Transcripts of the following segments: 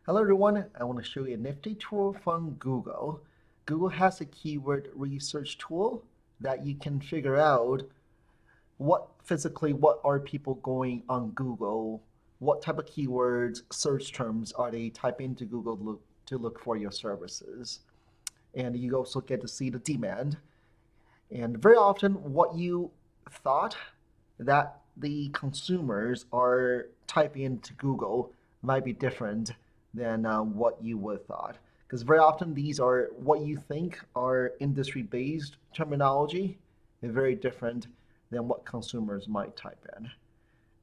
Hello everyone, I want to show you a nifty tool from Google. Google has a keyword research tool that you can figure out what are people going on Google, what type of keywords, search terms are they typing into Google to look for your services. And you also get to see the demand. And very often what you thought that the consumers are typing into Google might be different than what you would have thought. Because very often these are what you think are industry-based terminology, and very different than what consumers might type in.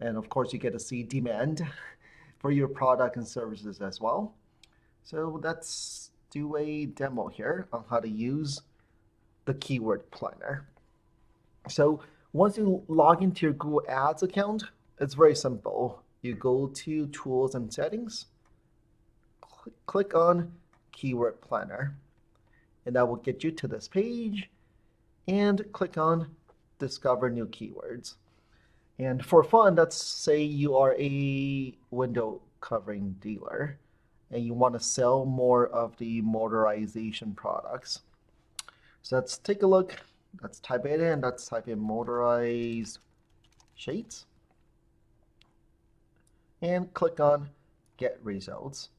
And of course, you get to see demand for your product and services as well. So let's do a demo here on how to use the keyword planner. So once you log into your Google Ads account, it's very simple. You go to Tools and Settings, click on Keyword Planner, and that will get you to this page, and click on Discover New Keywords. And for fun, let's say you are a window covering dealer and you want to sell more of the motorization products. So let's take a look. Let's type it in. Let's type in motorized shades and click on Get Results.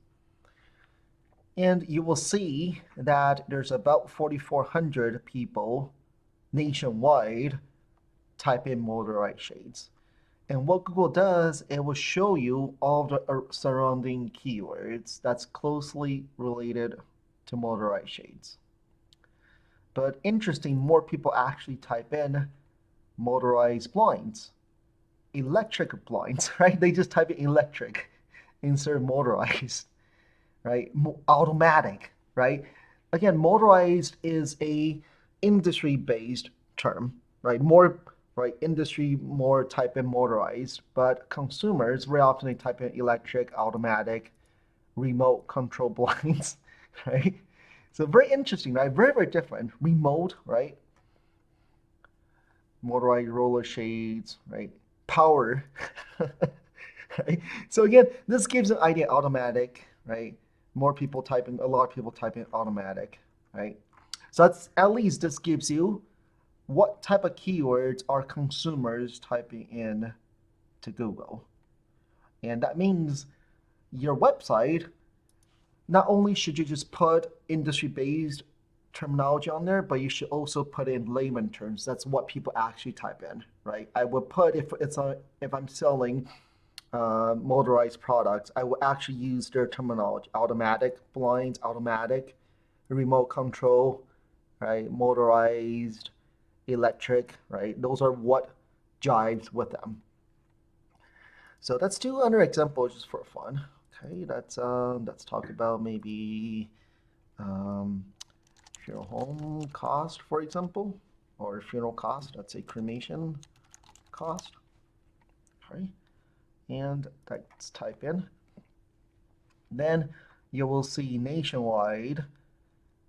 And you will see that there's about 4,400 people nationwide type in motorized shades. And what Google does, it will show you all the surrounding keywords that's closely related to motorized shades. But interesting, more people actually type in motorized blinds, electric blinds, right? They just type in electric instead of motorized, right? Automatic, right? Again, motorized is a industry-based term, right? More, right? Industry more type in motorized, but consumers very often they type in electric, automatic, remote control blinds, right? So very interesting, right? Very, very different. Remote, right? Motorized roller shades, right? Power, right? So again, this gives an idea automatic, right? More people typing, a lot of people typing automatic, right? So that's at least this gives you what type of keywords are consumers typing in to Google. And that means your website, not only should you just put industry-based terminology on there, but you should also put in layman terms. That's what people actually type in, right? I would put if I'm selling motorized products, I will actually use their terminology: automatic blinds, automatic, remote control, right? Motorized, electric, right? Those are what jives with them. So let's do another example just for fun. Okay, let's talk about maybe um, funeral home cost, for example, or funeral cost. Let's say cremation cost. Okay, and let's type in. Then you will see nationwide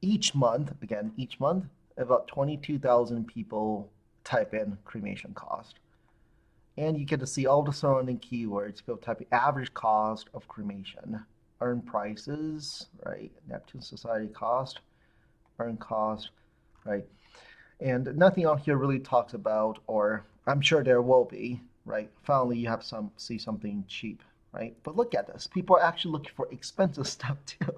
each month, again, each month, about 22,000 people type in cremation cost. And you get to see all the surrounding keywords. People type average cost of cremation, earn prices, right? Neptune Society cost, earn cost, right? And nothing on here really talks about, or I'm sure there will be, right? Finally, you have see something cheap, right? But look at this. People are actually looking for expensive stuff too,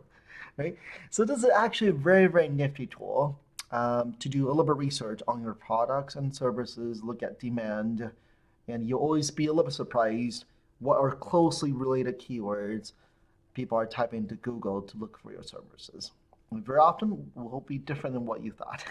right? So this is actually a very, very nifty tool to do a little bit of research on your products and services, look at demand, and you'll always be a little bit surprised what are closely related keywords people are typing into Google to look for your services. And very often will be different than what you thought.